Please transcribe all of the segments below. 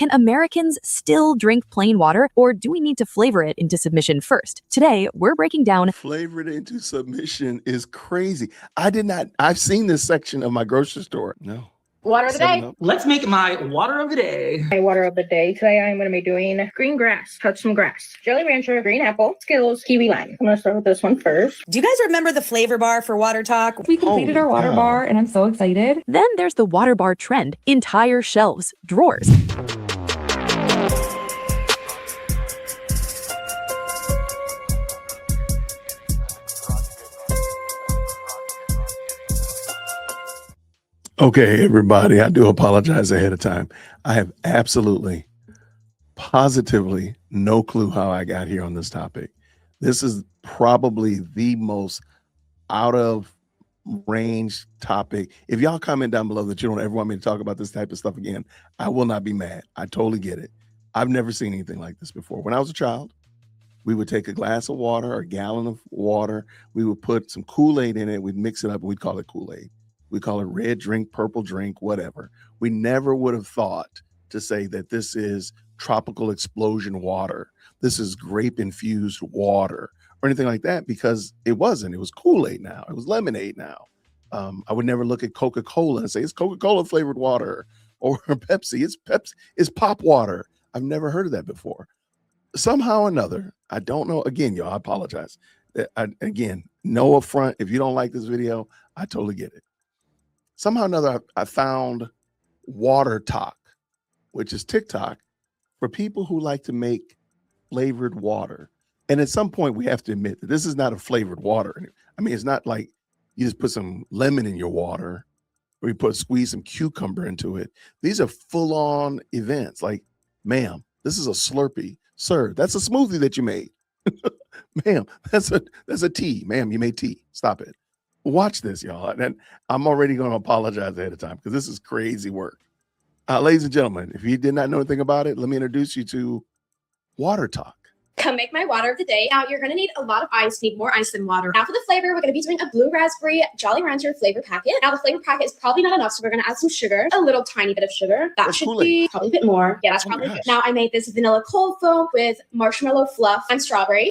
Can Americans still drink plain water, or do we need to flavor it into submission first? Today, we're breaking down Flavor it into submission is crazy. I've seen this section of my grocery store. No. Water of the day. Let's make my water of the day. My water of the day. Today I'm going to be doing green grass. Touch some grass. Jolly Rancher, green apple, Skittles, kiwi lime. I'm going to start with this one first. Do you guys remember the flavor bar for WaterTok? We completed our water bar and I'm so excited. Then there's the water bar trend. Entire shelves, drawers. Okay, everybody, I do apologize ahead of time. I have absolutely, positively no clue how I got here on this topic. This is probably the most out of range topic. If y'all comment down below that you don't ever want me to talk about this type of stuff again, I will not be mad. I totally get it. I've never seen anything like this before. When I was a child, we would take a glass of water or a gallon of water. We would put some Kool-Aid in it. We'd mix it up and we'd call it Kool-Aid. We call it red drink, purple drink, whatever. We never would have thought to say that this is tropical explosion water. This is grape infused water or anything like that, because it wasn't. It was Kool-Aid now. It was lemonade now. I would never look at Coca-Cola and say it's Coca-Cola flavored water, or Pepsi. It's Pepsi. It's pop water. I've never heard of that before. Somehow or another, I don't know. Again, y'all, I apologize. Again, no affront. If you don't like this video, I totally get it. Somehow or another, I found WaterTok, which is TikTok, for people who like to make flavored water. And at some point, we have to admit that this is not a flavored water. I mean, it's not like you just put some lemon in your water or you squeeze some cucumber into it. These are full-on events. Like, ma'am, this is a Slurpee. Sir, that's a smoothie that you made. Ma'am, that's a tea. Ma'am, you made tea. Stop it. Watch this, y'all. And I'm already going to apologize ahead of time because this is crazy work. Ladies and gentlemen, if you did not know anything about it, let me introduce you to WaterTok. Come make my water of the day. Now, you're going to need a lot of ice. Need more ice than water. Now, for the flavor, we're going to be doing a blue raspberry Jolly Rancher flavor packet. Now, the flavor packet is probably not enough, so we're going to add some sugar, a little tiny bit of sugar. That should be probably a bit more. Yeah, that's probably good. Now, I made this vanilla cold foam with marshmallow fluff and strawberry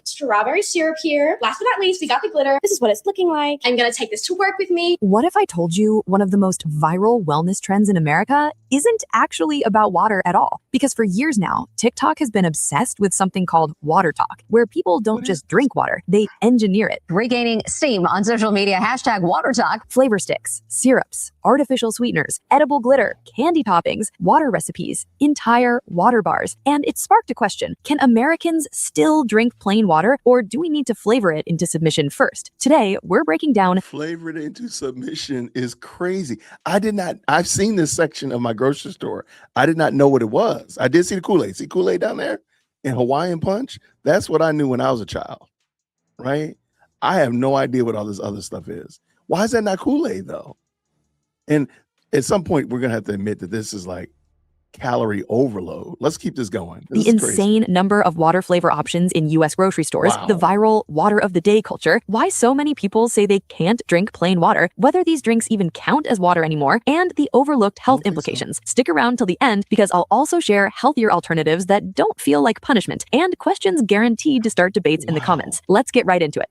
syrup here. Last but not least, we got the glitter. This is what it's looking like. I'm going to take this to work with me. What if I told you one of the most viral wellness trends in America isn't actually about water at all? Because for years now, TikTok has been obsessed with something called WaterTok, where people don't just drink water, they engineer it. Regaining steam on social media, #WaterTok. Flavor sticks, syrups, artificial sweeteners, edible glitter, candy toppings, water recipes, entire water bars. And it sparked a question. Can Americans still drink plain water, or do we need to flavor it into submission first? Today, we're breaking down Flavor it into submission is crazy. I've seen this section of my grocery store. I did not know what it was. I did see the Kool-Aid. See Kool-Aid down there? And Hawaiian Punch, that's what I knew when I was a child, right? I have no idea what all this other stuff is. Why is that not Kool-Aid though? And at some point, we're going to have to admit that this is like calorie overload. Let's keep this going. The insane number of water flavor options in US grocery stores, the viral water of the day culture, why so many people say they can't drink plain water, whether these drinks even count as water anymore, and the overlooked health implications. Stick around till the end because I'll also share healthier alternatives that don't feel like punishment, and questions guaranteed to start debates in the comments. Let's get right into it.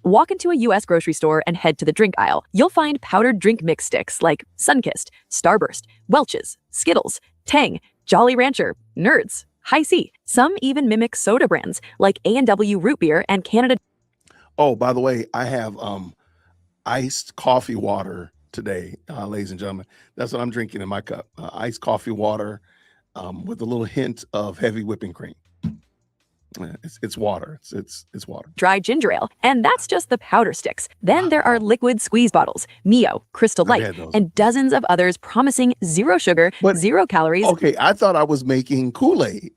Walk into a US grocery store and head to the drink aisle. You'll find powdered drink mix sticks like Sunkist, Starburst, Welch's, Skittles, Tang, Jolly Rancher, Nerds, High C. Some even mimic soda brands like A&W Root Beer and Canada. Oh, by the way, I have iced coffee water today, ladies and gentlemen. That's what I'm drinking in my cup. Iced coffee water with a little hint of heavy whipping cream. It's water. It's water. Dry ginger ale. And that's just the powder sticks. Then there are liquid squeeze bottles, Mio, Crystal Light, and dozens of others promising zero sugar, 0 calories. Okay, I thought I was making Kool-Aid.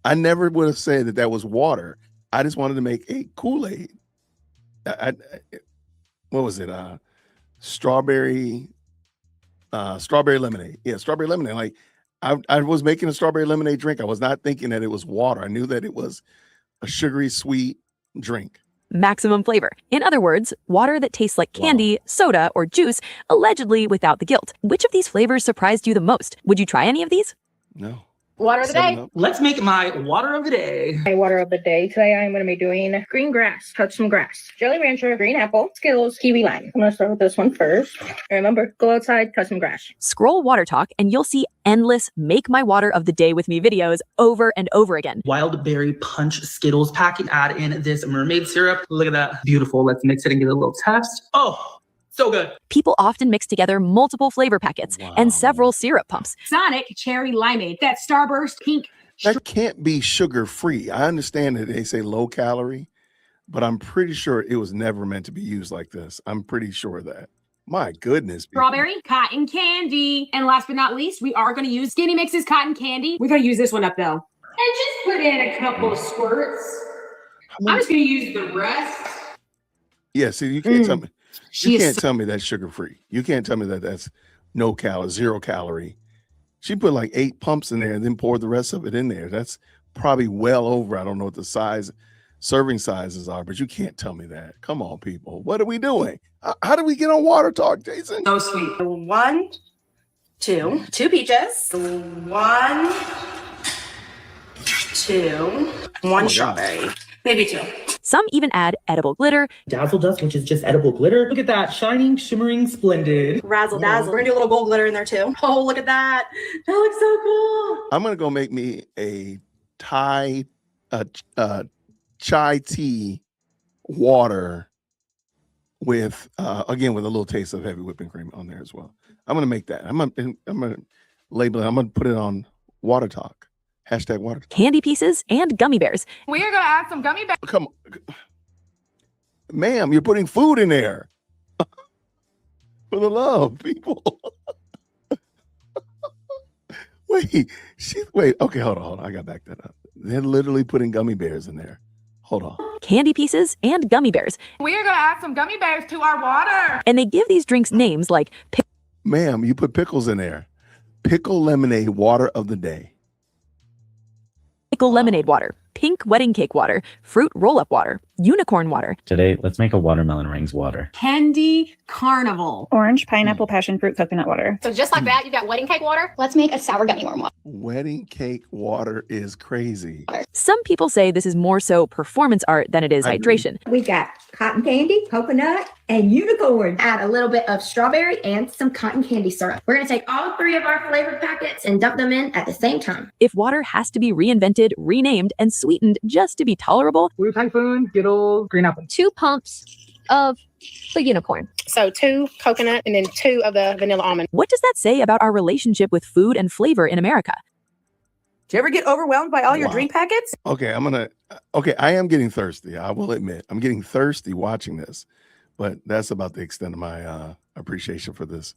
I never would have said that was water. I just wanted to make a Kool-Aid. What was it? Strawberry lemonade. Yeah, strawberry lemonade. Like I was making a strawberry lemonade drink. I was not thinking that it was water. I knew that it was a sugary sweet drink. Maximum flavor. In other words, water that tastes like candy, soda, or juice, allegedly without the guilt. Which of these flavors surprised you the most? Would you try any of these? No. Water of the day. Let's make my water of the day. My water of the day. Today I'm going to be doing green grass. Touch some grass. Jolly Rancher, green apple, Skittles, kiwi lime. I'm going to start with this one first. And remember, go outside, touch some grass. Scroll WaterTok and you'll see endless Make My Water of the Day with Me videos over and over again. Wild berry punch Skittles packet. Add in this mermaid syrup. Look at that. Beautiful. Let's mix it and get a little test. Oh, so good. People often mix together multiple flavor packets and several syrup pumps. Sonic cherry limeade. That Starburst pink. That can't be sugar-free. I understand that they say low calorie, but I'm pretty sure it was never meant to be used like this. I'm pretty sure of that. My goodness. People. Strawberry, cotton candy. And last but not least, we are going to use Skinny Mix's cotton candy. We're going to use this one up though. And just put in a couple of squirts. I'm just going to use the rest. Yeah, see, you can't tell me. You can't tell me that's sugar-free. You can't tell me that that's no calorie, 0 calorie. She put like 8 pumps in there and then poured the rest of it in there. That's probably well over. I don't know what the serving sizes are, but you can't tell me that. Come on, people. What are we doing? How do we get on WaterTok, Jason? So sweet. 1, 2 peaches. 1, 2, 1 strawberry. Maybe 2. Some even add edible glitter. Dazzle dust, which is just edible glitter. Look at that. Shining, shimmering, splendid. Razzle dazzle. We're gonna do a little gold glitter in there too. Oh, look at that. That looks so cool. I'm gonna go make me a chai tea water with again with a little taste of heavy whipping cream on there as well. I'm gonna make that. I'm gonna label it. I'm gonna put it on WaterTok. Hashtag WaterTok. Candy pieces and gummy bears. We are going to add some gummy bears. Come on, ma'am, you're putting food in there. For the love, people. Wait. Okay, hold on. I got back that up. They're literally putting gummy bears in there. Hold on. Candy pieces and gummy bears. We are going to add some gummy bears to our water. And they give these drinks names like Ma'am, you put pickles in there. Pickle lemonade water of the day. pickle lemonade water, pink wedding cake water, fruit roll-up water, unicorn water. Today, let's make a watermelon rings water. Candy carnival. Orange, pineapple, passion fruit, coconut water. So just like that, you've got wedding cake water. Let's make a sour gummy worm water. Wedding cake water is crazy. Some people say this is more so performance art than it is hydration. We got cotton candy, coconut, and unicorn. Add a little bit of strawberry and some cotton candy syrup. We're going to take all 3 of our flavored packets and dump them in at the same time. If water has to be reinvented, renamed, and sweetened just to be tolerable, Blue Typhoon, Skittles, green apple. 2 pumps of the unicorn. So 2 coconut and then 2 of the vanilla almond. what does that say about our relationship with food and flavor in America? Do you ever get overwhelmed by all your drink packets? Okay, I am getting thirsty. I will admit, I'm getting thirsty watching this, but that's about the extent of my appreciation for this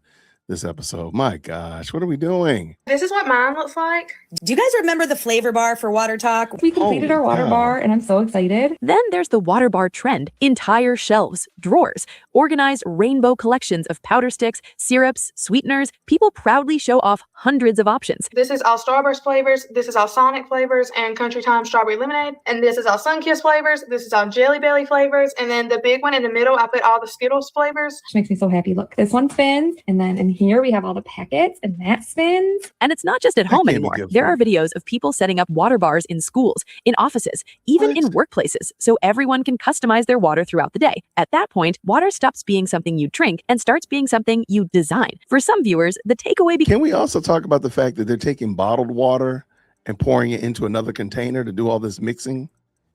episode. My gosh, what are we doing? This is what mine looks like. Do you guys remember the flavor bar for WaterTok? We completed our water bar and I'm so excited. Then there's the water bar trend. Entire shelves, drawers, organized rainbow collections of powder sticks, syrups, sweeteners. People proudly show off hundreds of options. This is all Starburst flavors. This is all Sonic flavors and Country Time strawberry lemonade. And this is all Sunkist flavors. This is all Jelly Belly flavors. And then the big one in the middle, I put all the Skittles flavors. Which makes me so happy. Look, this one spins and then in here we have all the packets and that spins. And it's not just at home anymore. There are videos of people setting up water bars in schools, in offices, even in workplaces, so everyone can customize their water throughout the day. At that point, water stops being something you drink and starts being something you design. For some viewers, the takeaway Can we also talk about the fact that they're taking bottled water and pouring it into another container to do all this mixing?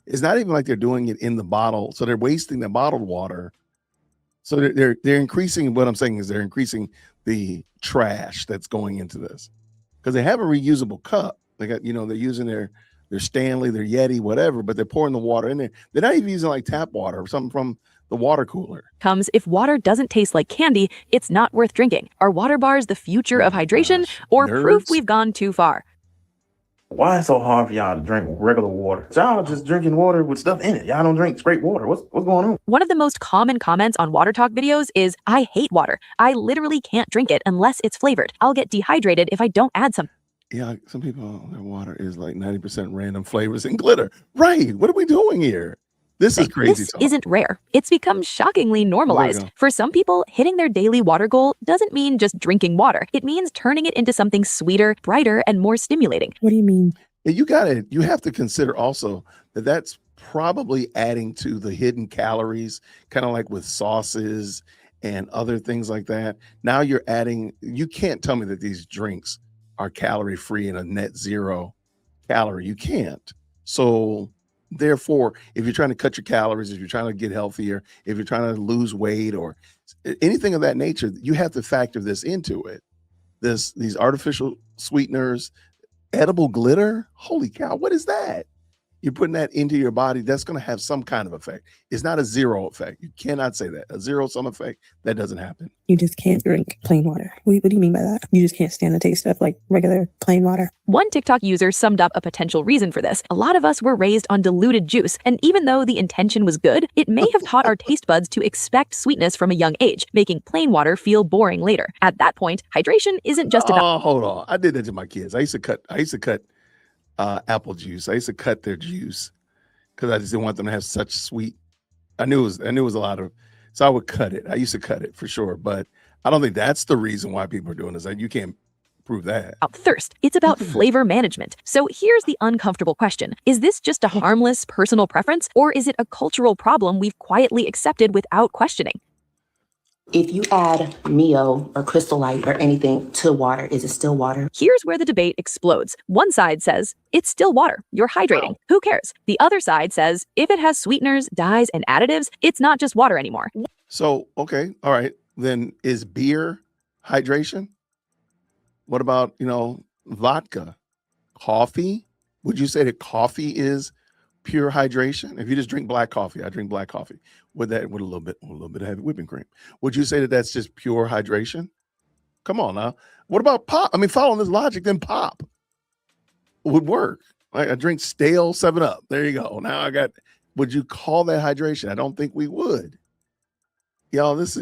It's not even like they're doing it in the bottle, so they're wasting the bottled water. So they're increasing, what I'm saying is they're increasing the trash that's going into this, because they have a reusable cup. They got, they're using their Stanley, their Yeti, whatever, but they're pouring the water in there. They're not even using like tap water or something from the water cooler. comes if water doesn't taste like candy, it's not worth drinking. Are water bars the future of hydration or proof we've gone too far? Why is it so hard for y'all to drink regular water? Y'all are just drinking water with stuff in it. Y'all don't drink straight water. What's going on? One of the most common comments on WaterTok videos is, I hate water. I literally can't drink it unless it's flavored. I'll get dehydrated if I don't add some. Yeah, some people, their water is like 90% random flavors and glitter. Right. What are we doing here? This is crazy This talk. isn't rare. It's become shockingly normalized. go. For some people, hitting their daily water goal doesn't mean just drinking water. It means turning it into something sweeter, brighter, and more stimulating. What do you mean? You have to consider also that that's probably adding to the hidden calories, kind of like with sauces and other things like that. Now you're adding, you can't tell me that these drinks are calorie free and a net zero calorie. You can't. So therefore, if you're trying to cut your calories, if you're trying to get healthier, if you're trying to lose weight or anything of that nature, you have to factor this into it. These artificial sweeteners, edible glitter. Holy cow, what is that? You're putting that into your body. That's going to have some kind of effect. It's not a zero effect. You cannot say that. A zero sum effect, that doesn't happen. You just can't drink plain water. What do you mean by that? You just can't stand the taste of like regular plain water. One TikTok user summed up a potential reason for this. A lot of us were raised on diluted juice, and even though the intention was good, it may have taught our taste buds to expect sweetness from a young age, making plain water feel boring later. At that point, hydration isn't just about— Oh, hold on. I did that to my kids. I used to cut apple juice. I used to cut their juice because I just didn't want them to have such sweet. I knew it was a lot of, so I would cut it. I used to cut it for sure, but I don't think that's the reason why people are doing this. You can't prove that. thirst. It's about flavor management. So here's the uncomfortable question. Is this just a harmless personal preference, or is it a cultural problem we've quietly accepted without questioning? If you add Mio or Crystal Light or anything to water, is it still water? Here's where the debate explodes. One side says, it's still water. You're hydrating. Who cares? The other side says, if it has sweeteners, dyes, and additives, it's not just water anymore. So, okay. All right. Then is beer hydration? What about, vodka, coffee? Would you say that coffee is pure hydration? If you just drink black coffee, I drink black coffee with a little bit of heavy whipping cream. Would you say that that's just pure hydration? Come on now. What about pop? I mean, following this logic, then pop would work. Like I drink stale 7-Up. There you go. Now would you call that hydration? I don't think we would. Y'all, this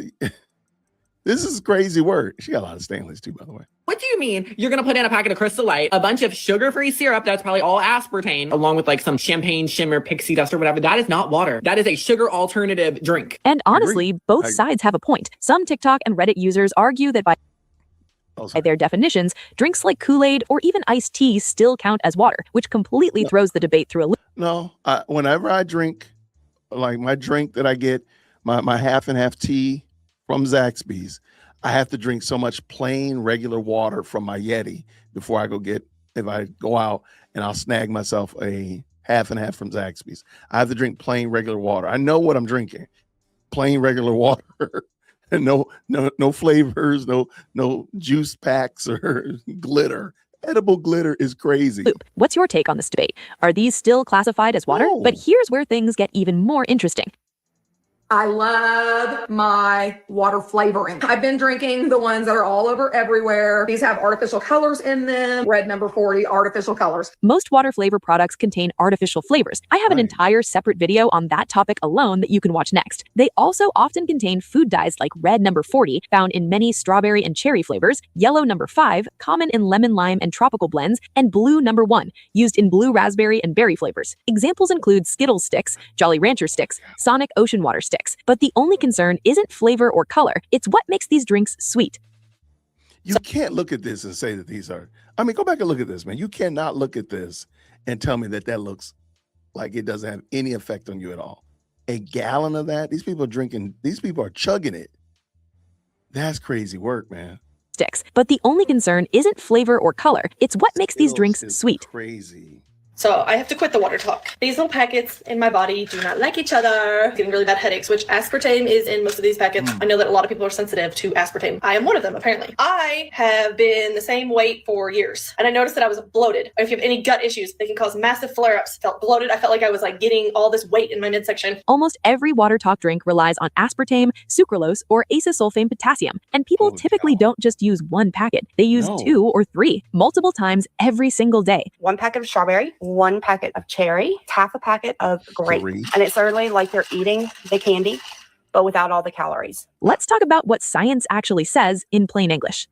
is crazy work. She got a lot of Stanleys too, by the way. What do you mean? You're going to put in a packet of Crystal Light, a bunch of sugar-free syrup that's probably all aspartame, along with like some champagne shimmer, pixie dust or whatever. That is not water. That is a sugar alternative drink. And honestly, both sides have a point. Some TikTok and Reddit users argue that by their definitions, drinks like Kool-Aid or even iced tea still count as water, which completely throws the debate through a loop. No, whenever I drink, like my drink that I get, my half and half tea from Zaxby's, I have to drink so much plain regular water from my Yeti before I if I go out and I'll snag myself a half and half from Zaxby's. I have to drink plain regular water. I know what I'm drinking. Plain regular water. And no flavors, no juice packs or glitter. Edible glitter is crazy. What's your take on this debate? Are these still classified as water? But here's where things get even more interesting. I love my water flavoring. I've been drinking the ones that are all over everywhere. These have artificial colors in them. Red number 40, artificial colors. Most water flavor products contain artificial flavors. I have an entire separate video on that topic alone that you can watch next. They also often contain food dyes like red number 40, found in many strawberry and cherry flavors, yellow number 5, common in lemon, lime, and tropical blends, and blue number 1, used in blue raspberry and berry flavors. Examples include Skittles sticks, Jolly Rancher sticks, Sonic Ocean Water sticks. But the only concern isn't flavor or color. It's what makes these drinks sweet. You can't look at this and say that these are, go back and look at this, man. You cannot look at this and tell me that looks like it doesn't have any effect on you at all. A gallon of that, these people are chugging it. That's crazy work, man. Sticks. But the only concern isn't flavor or color. It's what makes these drinks sweet. Crazy. So I have to quit the WaterTok. These little packets in my body do not like each other. Getting really bad headaches, which aspartame is in most of these packets. I know that a lot of people are sensitive to aspartame. I am one of them, apparently. I have been the same weight for years, and I noticed that I was bloated. If you have any gut issues, they can cause massive flare-ups. Felt bloated. I felt like I was getting all this weight in my midsection. Almost every WaterTok drink relies on aspartame, sucralose, or acesulfame potassium, and people typically don't just use one packet. They use 2 or 3, multiple times every single day. 1 packet of strawberry, 1 packet of cherry, half a packet of grape. And it's certainly like you're eating the candy, but without all the calories. Let's talk about what science actually says in plain English.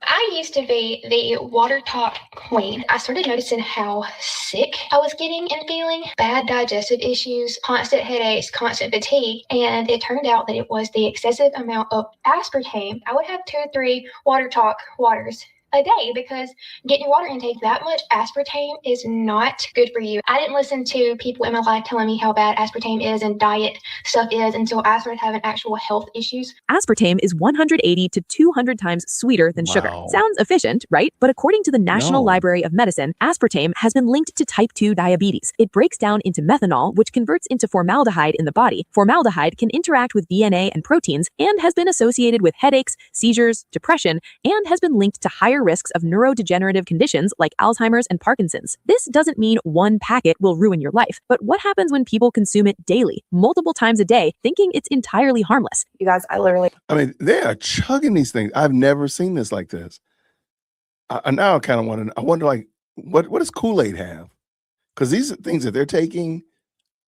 I used to be the WaterTok queen. I started noticing how sick I was getting and feeling, bad digestive issues, constant headaches, constant fatigue, and it turned out that it was the excessive amount of aspartame. I would have 2 or 3 WaterTok waters a day because getting your water intake that much aspartame is not good for you. I didn't listen to people in my life telling me how bad aspartame is and diet stuff is until I started having actual health issues. Aspartame is 180 to 200 times sweeter than sugar. Sounds efficient, right? But according to the National Library of Medicine, aspartame has been linked to type 2 diabetes. It breaks down into methanol, which converts into formaldehyde in the body. Formaldehyde can interact with DNA and proteins and has been associated with headaches, seizures, depression, and has been linked to higher risks of neurodegenerative conditions like Alzheimer's and Parkinson's. This doesn't mean one packet will ruin your life, but what happens when people consume it daily, multiple times a day, thinking it's entirely harmless? You guys, I mean, they are chugging these things. I've never seen this like this. I now kind of want to, I wonder, like, what does Kool-Aid have? Because these things that they're taking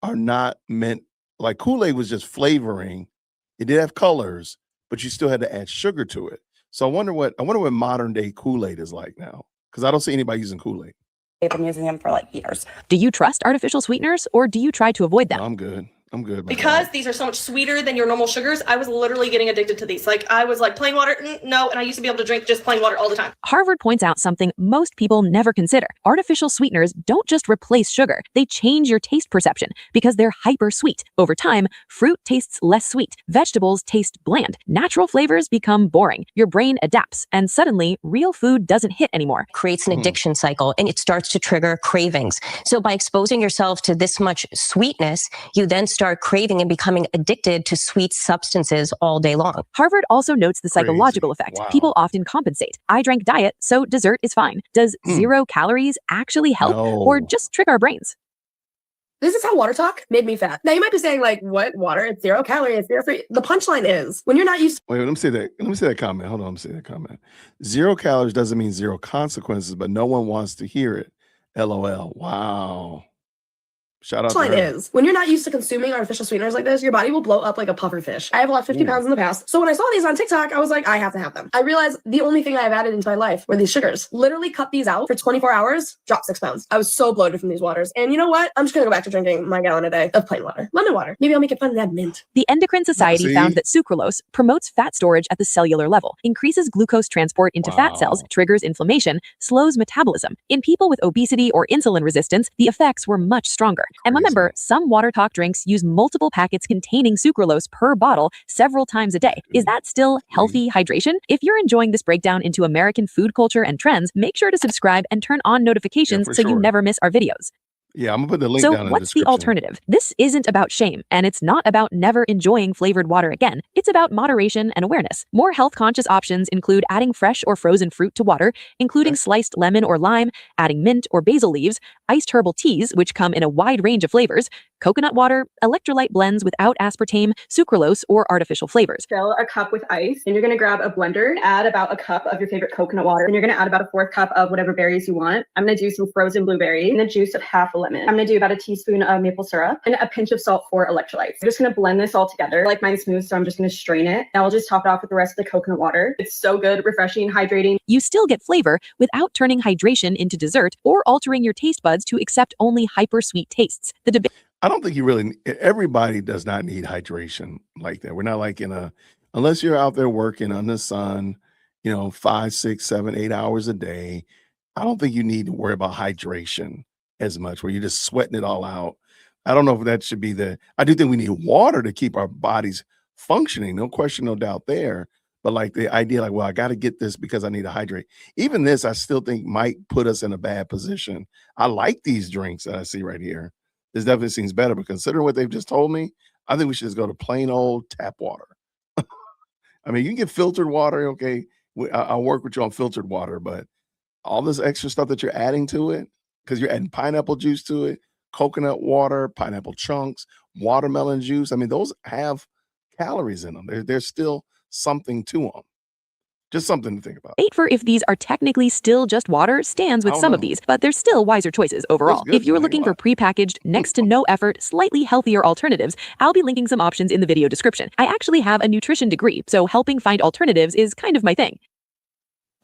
are not meant, like Kool-Aid was just flavoring. It did have colors, but you still had to add sugar to it. So I wonder what modern day Kool-Aid is like now, because I don't see anybody using Kool-Aid. I've been using them for like years. Do you trust artificial sweeteners or do you try to avoid them? No, I'm good. Because these are so much sweeter than your normal sugars, I was literally getting addicted to these. Like, I was like, plain water, no, and I used to be able to drink just plain water all the time. Harvard points out something most people never consider. Artificial sweeteners don't just replace sugar, they change your taste perception because they're hyper sweet. Over time, fruit tastes less sweet, vegetables taste bland, natural flavors become boring, your brain adapts, and suddenly, real food doesn't hit anymore. Creates an addiction cycle, and it starts to trigger cravings. So by exposing yourself to this much sweetness, you then start craving and becoming addicted to sweet substances all day long. Harvard also notes the psychological effect. Wow. People often compensate. I drank diet, so dessert is fine. Does 0 calories actually help or just trick our brains? This is how WaterTok made me fat. Now you might be saying, like, what? Water? It's 0 calories, it's 0 free. The punchline is when you're not used. Wait, let me say that comment. Hold on, let me say that comment. 0 calories doesn't mean 0 consequences, but no one wants to hear it. LOL. Wow. Shout out to her. Is when you're not used to consuming artificial sweeteners like this, your body will blow up like a puffer fish. I have lost 50 pounds in the past. So when I saw these on TikTok, I was like, I have to have them. I realized the only thing I have added into my life were these sugars. Literally cut these out for 24 hours, dropped 6 pounds. I was so bloated from these waters. And you know what? I'm just gonna go back to drinking my gallon a day of plain water. Lemon water. Maybe I'll make it fun and add mint. The Endocrine Society found that sucralose promotes fat storage at the cellular level, increases glucose transport into fat cells, triggers inflammation, slows metabolism. In people with obesity or insulin resistance, the effects were much stronger. And remember, some WaterTok drinks use multiple packets containing sucralose per bottle several times a day. Is that still healthy hydration? If you're enjoying this breakdown into American food culture and trends, make sure to subscribe and turn on notifications so you never miss our videos. Yeah, I'm gonna put the link down in the what's the description. alternative? This isn't about shame, and it's not about never enjoying flavored water again. It's about moderation and awareness. More health-conscious options include adding fresh or frozen fruit to water, including sliced lemon or lime, adding mint or basil leaves, iced herbal teas, which come in a wide range of flavors, coconut water, electrolyte blends without aspartame, sucralose, or artificial flavors. Fill a cup with ice, and you're gonna grab a blender, add about a cup of your favorite coconut water, and you're gonna add about a 4th cup of whatever berries you want. I'm gonna do some frozen blueberries and the juice of half a lemon. I'm gonna do about a teaspoon of maple syrup and a pinch of salt for electrolytes. I'm just gonna blend this all together. I like mine smooth, so I'm just gonna strain it. Now I'll just top it off with the rest of the coconut water. It's so good, refreshing, hydrating. You still get flavor without turning hydration into dessert or altering your taste buds to accept only hyper sweet tastes. The debate. I don't think everybody does not need hydration like that. We're not like unless you're out there working on the sun, 5, 6, 7, 8 hours a day. I don't think you need to worry about hydration as much where you're just sweating it all out. I don't know if that should be I do think we need water to keep our bodies functioning. No question, no doubt there. But like the idea, like, well, I got to get this because I need to hydrate. Even this, I still think might put us in a bad position. I like these drinks that I see right here. This definitely seems better, but considering what they've just told me, I think we should just go to plain old tap water. I mean, you can get filtered water. Okay. I'll work with you on filtered water, but all this extra stuff that you're adding to it, because you're adding pineapple juice to it, coconut water, pineapple chunks, watermelon juice. I mean, those have calories in them. There's still something to them. Just something to think about. Debate for if these are technically still just water stands with some of these, but there's still wiser choices overall. If you're looking for prepackaged, next to no effort, slightly healthier alternatives, I'll be linking some options in the video description. I actually have a nutrition degree, so helping find alternatives is kind of my thing.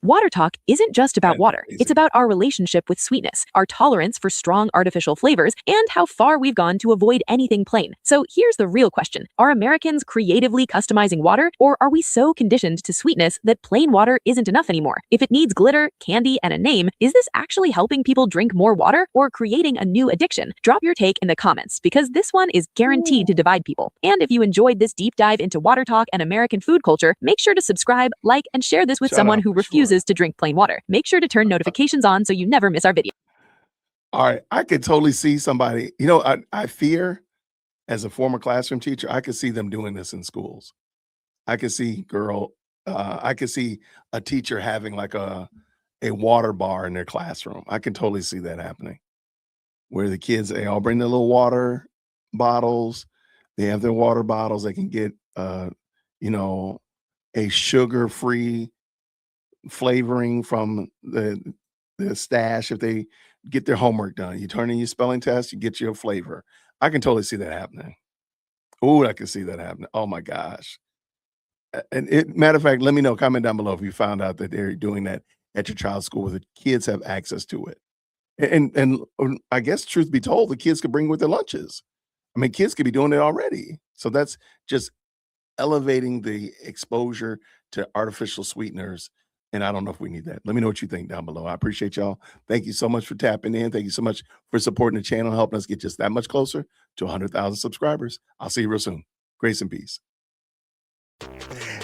WaterTok isn't just about water. It's about our relationship with sweetness, our tolerance for strong artificial flavors, and how far we've gone to avoid anything plain. So here's the real question. Are Americans creatively customizing water, or are we so conditioned to sweetness that plain water isn't enough anymore? If it needs glitter, candy, and a name, is this actually helping people drink more water or creating a new addiction? Drop your take in the comments, because this one is guaranteed to divide people. And if you enjoyed this deep dive into WaterTok and American food culture, make sure to subscribe, like, and share this with someone who refuses to drink plain water. Make sure to turn notifications on so you never miss our video. All right, I could totally see somebody, I fear, as a former classroom teacher, I could see them doing this in schools. I could see a teacher having like a water bar in their classroom. I can totally see that happening, where the kids, they all bring their little water bottles. They have their water bottles. They can get, a sugar-free flavoring from the stash. If they get their homework done, you turn in your spelling test, you get your flavor. I can totally see that happening. Oh, I can see that happening. Oh my gosh. And matter of fact, let me know, comment down below if you found out that they're doing that at your child's school where the kids have access to it. And I guess, truth be told, the kids could bring with their lunches. I mean, kids could be doing it already. So that's just elevating the exposure to artificial sweeteners. And I don't know if we need that. Let me know what you think down below. I appreciate y'all. Thank you so much for tapping in. Thank you so much for supporting the channel, helping us get just that much closer to 100,000 subscribers. I'll see you real soon. Grace and peace.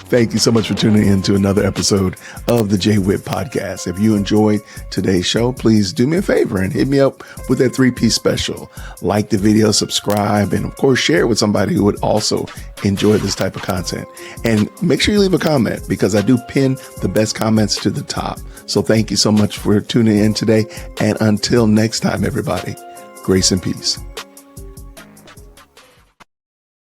Thank you so much for tuning in to another episode of the JWhit Podcast. If you enjoyed today's show, please do me a favor and hit me up with that 3-piece special. Like the video, subscribe, and of course, share it with somebody who would also enjoy this type of content. And make sure you leave a comment, because I do pin the best comments to the top. So thank you so much for tuning in today. And until next time, everybody, grace and peace.